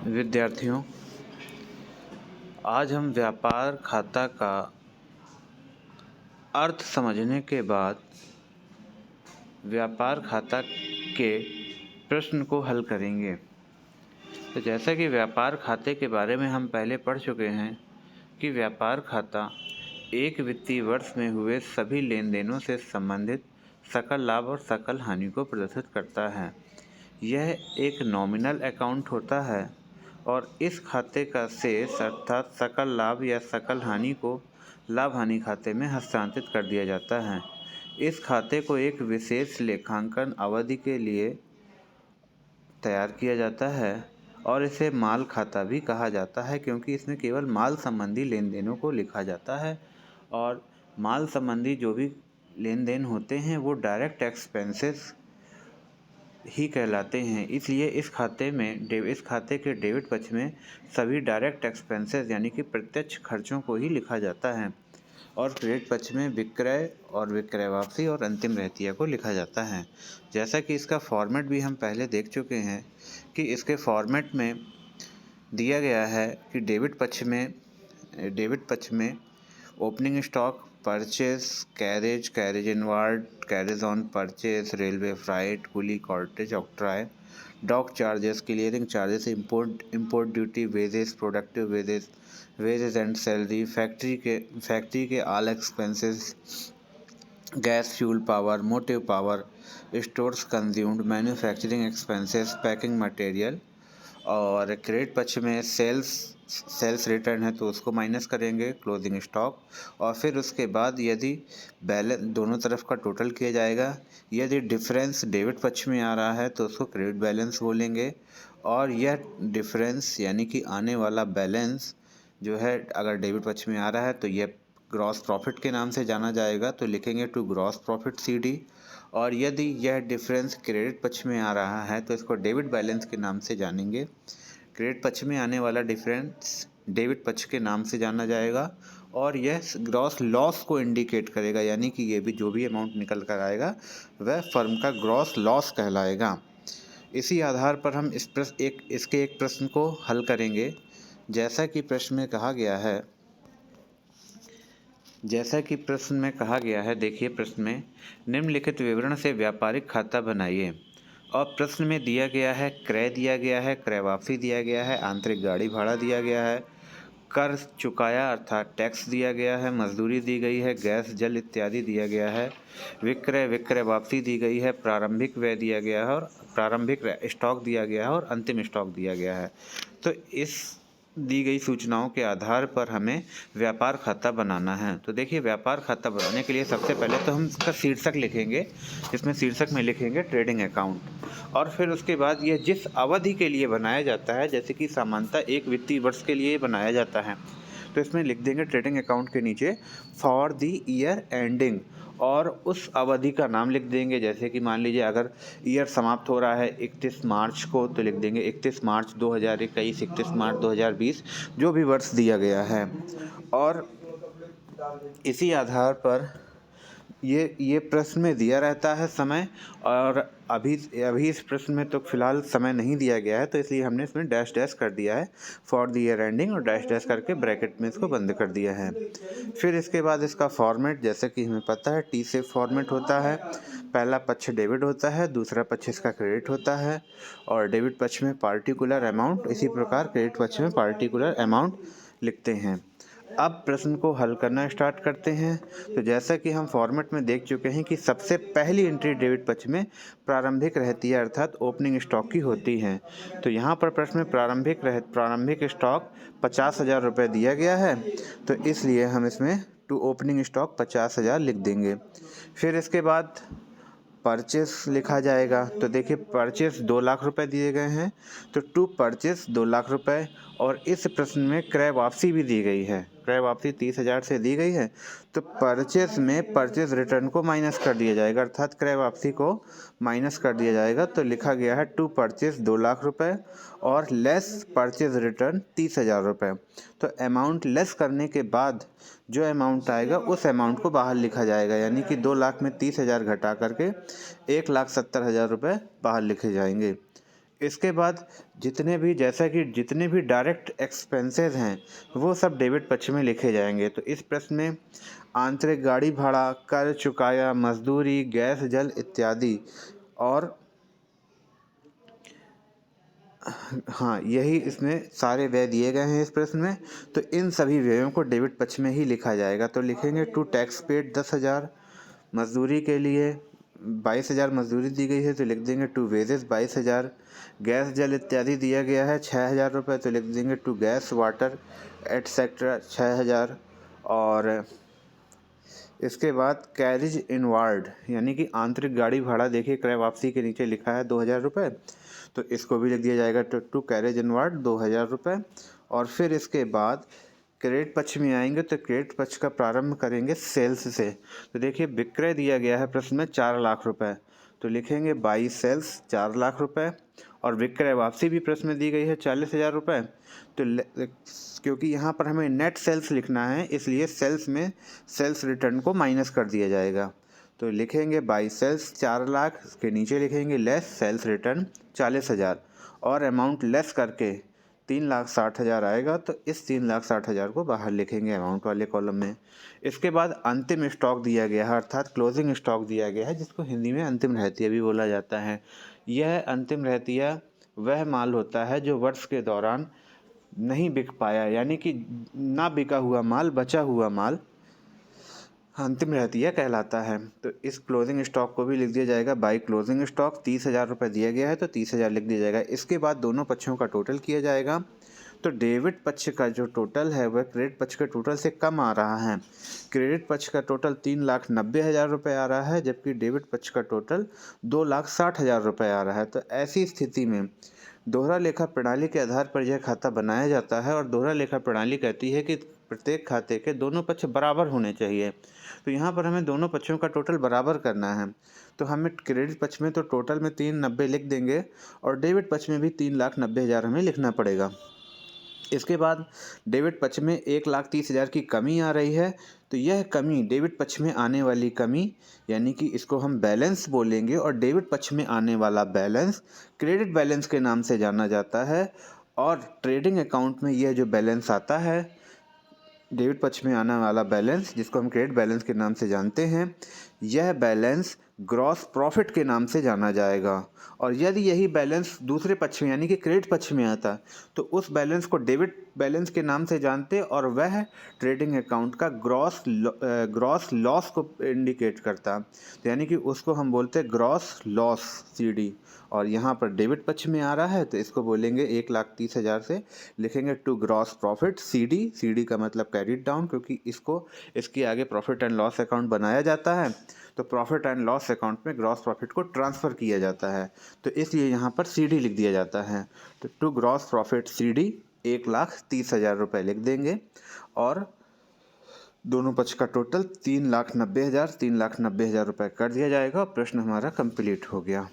विद्यार्थियों, आज हम व्यापार खाता का अर्थ समझने के बाद व्यापार खाता के प्रश्न को हल करेंगे। तो जैसा कि व्यापार खाते के बारे में हम पहले पढ़ चुके हैं कि व्यापार खाता एक वित्तीय वर्ष में हुए सभी लेन देनों से संबंधित सकल लाभ और सकल हानि को प्रदर्शित करता है। यह एक नॉमिनल अकाउंट होता है और इस खाते का शेष अर्थात सकल लाभ या सकल हानि को लाभ हानि खाते में हस्तांतरित कर दिया जाता है। इस खाते को एक विशेष लेखांकन अवधि के लिए तैयार किया जाता है और इसे माल खाता भी कहा जाता है, क्योंकि इसमें केवल माल संबंधी लेन देनों को लिखा जाता है और माल संबंधी जो भी लेन देन होते हैं वो डायरेक्ट एक्सपेंसेस ही कहलाते हैं। इसलिए इस खाते के डेबिट पक्ष में सभी डायरेक्ट एक्सपेंसेस यानी कि प्रत्यक्ष खर्चों को ही लिखा जाता है और क्रेडिट पक्ष में विक्रय और विक्रय वापसी और अंतिम रहतिया को लिखा जाता है। जैसा कि इसका फॉर्मेट भी हम पहले देख चुके हैं कि इसके फॉर्मेट में दिया गया है कि डेबिट पक्ष में opening stock, purchase, carriage inward, carriage on purchase, railway freight, कुली, cartage, octroi, dock charges, clearing charges, import duty, wages, productive wages and salary, factory के all expenses, gas, fuel, power, motive power, stores consumed, manufacturing expenses, packing material. और credit पक्ष में sales return है तो उसको minus करेंगे, closing stock, और फिर उसके बाद यदि बैलेंस दोनों तरफ का टोटल किया जाएगा, यदि डिफरेंस डेबिट पक्ष में आ रहा है तो उसको क्रेडिट बैलेंस बोलेंगे और यह डिफरेंस यानी कि आने वाला बैलेंस जो है अगर डेबिट पक्ष में आ रहा है तो यह ग्रॉस प्रॉफिट के नाम से जाना जाएगा, तो लिखेंगे टू ग्रॉस प्रॉफिट CD। और यदि यह डिफरेंस क्रेडिट पक्ष में आ रहा है तो इसको डेबिट बैलेंस के नाम से जानेंगे। क्रेडिट पक्ष में आने वाला डिफरेंस डेबिट पक्ष के नाम से जाना जाएगा और यह ग्रॉस लॉस को इंडिकेट करेगा, यानी कि ये भी जो भी अमाउंट निकल कर आएगा वह फर्म का ग्रॉस लॉस कहलाएगा। इसी आधार पर हम इसके एक प्रश्न को हल करेंगे। जैसा कि प्रश्न में कहा गया है, देखिए प्रश्न में निम्नलिखित विवरण से व्यापारिक खाता बनाइए। और प्रश्न में दिया गया है क्रय दिया गया है, क्रय वापसी दिया गया है, आंतरिक गाड़ी भाड़ा दिया गया है, कर चुकाया अर्थात टैक्स दिया गया है, मजदूरी दी गई है, गैस जल इत्यादि दिया गया है, विक्रय वापसी दी गई है, प्रारंभिक व्यय दिया गया है और प्रारंभिक स्टॉक दिया गया है और अंतिम स्टॉक दिया गया है। तो इस दी गई सूचनाओं के आधार पर हमें व्यापार खाता बनाना है। तो देखिए, व्यापार खाता बनाने के लिए सबसे पहले तो हम इसका शीर्षक लिखेंगे, जिसमें शीर्षक में लिखेंगे ट्रेडिंग अकाउंट। और फिर उसके बाद यह जिस अवधि के लिए बनाया जाता है, जैसे कि सामान्यतः एक वित्तीय वर्ष के लिए बनाया जाता है, तो इसमें लिख देंगे ट्रेडिंग अकाउंट के नीचे फॉर द ईयर एंडिंग और उस अवधि का नाम लिख देंगे। जैसे कि मान लीजिए अगर ईयर समाप्त हो रहा है 31 मार्च को, तो लिख देंगे 31 मार्च 2021, 31 मार्च 2020, जो भी वर्ष दिया गया है। और इसी आधार पर ये प्रश्न में दिया रहता है समय, और अभी इस प्रश्न में तो फिलहाल समय नहीं दिया गया है, तो इसलिए हमने इसमें डैश डैश कर दिया है फॉर द ईयर एंडिंग और डैश डैश करके ब्रैकेट में इसको बंद कर दिया है। फिर इसके बाद इसका फॉर्मेट, जैसे कि हमें पता है टी से फॉर्मेट होता है। पहला पक्ष डेबिट होता है, दूसरा पक्ष इसका क्रेडिट होता है और डेबिट पक्ष में पार्टिकुलर अमाउंट, इसी प्रकार क्रेडिट पक्ष में पार्टिकुलर अमाउंट लिखते हैं। अब प्रश्न को हल करना स्टार्ट करते हैं। तो जैसा कि हम फॉर्मेट में देख चुके हैं कि सबसे पहली एंट्री डेबिट पक्ष में प्रारंभिक रहतिया अर्थात ओपनिंग स्टॉक की होती है। तो यहाँ पर प्रश्न में प्रारंभिक स्टॉक 50,000 रुपये दिया गया है, तो इसलिए हम इसमें टू ओपनिंग स्टॉक 50,000 लिख देंगे। फिर इसके बाद परचेस लिखा जाएगा। तो देखिए, परचेस 2 लाख रुपए दिए गए हैं, तो टू परचेस 2 लाख रुपए। और इस प्रश्न में क्रय वापसी भी दी गई है, क्रय वापसी 30,000 से दी गई है, तो परचेस में परचेस रिटर्न को माइनस कर दिया जाएगा, अर्थात क्रय वापसी को माइनस कर दिया जाएगा। तो लिखा गया है टू परचेस 2 लाख रुपए और लेस परचेस रिटर्न 30,000 रुपये। तो अमाउंट लेस करने के बाद जो अमाउंट आएगा उस अमाउंट को बाहर लिखा जाएगा, यानी कि 2 लाख में 30,000 घटा करके 1,70,000 रुपये बाहर लिखे जाएंगे। इसके बाद जितने भी डायरेक्ट एक्सपेंसेस हैं वो सब डेबिट पक्ष में लिखे जाएंगे। तो इस प्रश्न में आंतरिक गाड़ी भाड़ा, कर चुकाया, मजदूरी, गैस जल इत्यादि और हाँ, यही इसमें सारे व्यय दिए गए हैं इस प्रश्न में। तो इन सभी व्ययों को डेबिट पक्ष में ही लिखा जाएगा। तो लिखेंगे टू टैक्स पेड 10,000, मजदूरी के लिए 22,000 मजदूरी दी गई है तो लिख देंगे टू वेजेस 22,000, गैस जल इत्यादि दिया गया है 6,000 रुपये तो लिख देंगे टू गैस वाटर एटसेट्रा 6,000। और इसके बाद कैरिज इनवार्ड यानी कि आंतरिक गाड़ी भाड़ा, देखिए क्रय वापसी के नीचे लिखा है 2,000 रुपये, तो इसको भी लिख दिया जाएगा टू कैरेज इनवार्ड 2,000 रुपये। और फिर इसके बाद क्रेडिट पक्ष में आएंगे तो क्रेडिट पक्ष का प्रारंभ करेंगे सेल्स से। तो देखिए विक्रय दिया गया है प्रश्न में 4 लाख रुपए, तो लिखेंगे बाई सेल्स 4 लाख रुपए। और विक्रय वापसी भी प्रश्न में दी गई है 40,000 रुपये। तो क्योंकि यहाँ पर हमें नेट सेल्स लिखना है इसलिए सेल्स में सेल्स रिटर्न को माइनस कर दिया जाएगा। तो लिखेंगे बाई सेल्स 4 लाख, के नीचे लिखेंगे लेस सेल्स रिटर्न 40,000 और अमाउंट लेस करके 3,60,000 आएगा। तो इस 3,60,000 को बाहर लिखेंगे अमाउंट वाले कॉलम में। इसके बाद अंतिम स्टॉक दिया गया है अर्थात क्लोजिंग स्टॉक दिया गया है जिसको हिंदी में अंतिम रहतिया भी बोला जाता है। यह अंतिम रहतिया वह माल होता है जो वर्ष के दौरान नहीं बिक पाया, यानी कि ना बिका हुआ माल, बचा हुआ माल अंतिम रहतिया कहलाता है। तो इस क्लोजिंग स्टॉक को भी लिख दिया जाएगा बाई क्लोजिंग स्टॉक। 30,000 रुपये दिया गया है तो 30,000 लिख दिया जाएगा। इसके बाद दोनों पक्षों का टोटल किया जाएगा। तो डेबिट पक्ष का जो टोटल है वह क्रेडिट पक्ष के टोटल से कम आ रहा है। क्रेडिट पक्ष का टोटल 3,90,000 रुपये आ रहा है जबकि डेबिट पक्ष का टोटल 2,60,000 रुपये आ रहा है। तो ऐसी स्थिति में दोहरा लेखा प्रणाली के आधार पर यह खाता बनाया जाता है और दोहरा लेखा प्रणाली कहती है कि प्रत्येक खाते के दोनों पक्ष बराबर होने चाहिए। तो यहाँ पर हमें दोनों पक्षों का टोटल बराबर करना है। तो हमें क्रेडिट पक्ष में तो टोटल में 390 लिख देंगे और डेबिट पक्ष में भी 3,90,000 हमें लिखना पड़ेगा। इसके बाद डेबिट पक्ष में 1,30,000 की कमी आ रही है। तो यह कमी डेबिट पक्ष में आने वाली कमी यानी कि इसको हम बैलेंस बोलेंगे और डेबिट पक्ष में आने वाला बैलेंस क्रेडिट बैलेंस के नाम से जाना जाता है। और ट्रेडिंग अकाउंट में यह जो बैलेंस आता है डेबिट पक्ष में आने वाला बैलेंस जिसको हम क्रेडिट बैलेंस के नाम से जानते हैं, यह बैलेंस ग्रॉस प्रॉफिट के नाम से जाना जाएगा। और यदि यही बैलेंस दूसरे पक्ष में यानी कि क्रेडिट पक्ष में आता तो उस बैलेंस को डेबिट बैलेंस के नाम से जानते और वह ट्रेडिंग अकाउंट का ग्रॉस लॉस को इंडिकेट करता। तो यानी कि उसको हम बोलते हैं ग्रॉस लॉस CD। और यहाँ पर डेबिट पक्ष में आ रहा है तो इसको बोलेंगे 1,30,000 से लिखेंगे टू ग्रॉस प्रॉफिट CD का मतलब कैरिड डाउन, क्योंकि इसके आगे प्रॉफिट एंड लॉस अकाउंट बनाया जाता है। तो प्रॉफिट एंड लॉस अकाउंट में ग्रॉस प्रॉफिट को ट्रांसफ़र किया जाता है तो इसलिए यहाँ पर CD लिख दिया जाता है। तो टू ग्रॉस प्रॉफिट CD 1,30,000 रुपये लिख देंगे और दोनों पक्ष का टोटल 3,90,000 रुपये कर दिया जाएगा। प्रश्न हमारा कंप्लीट हो गया।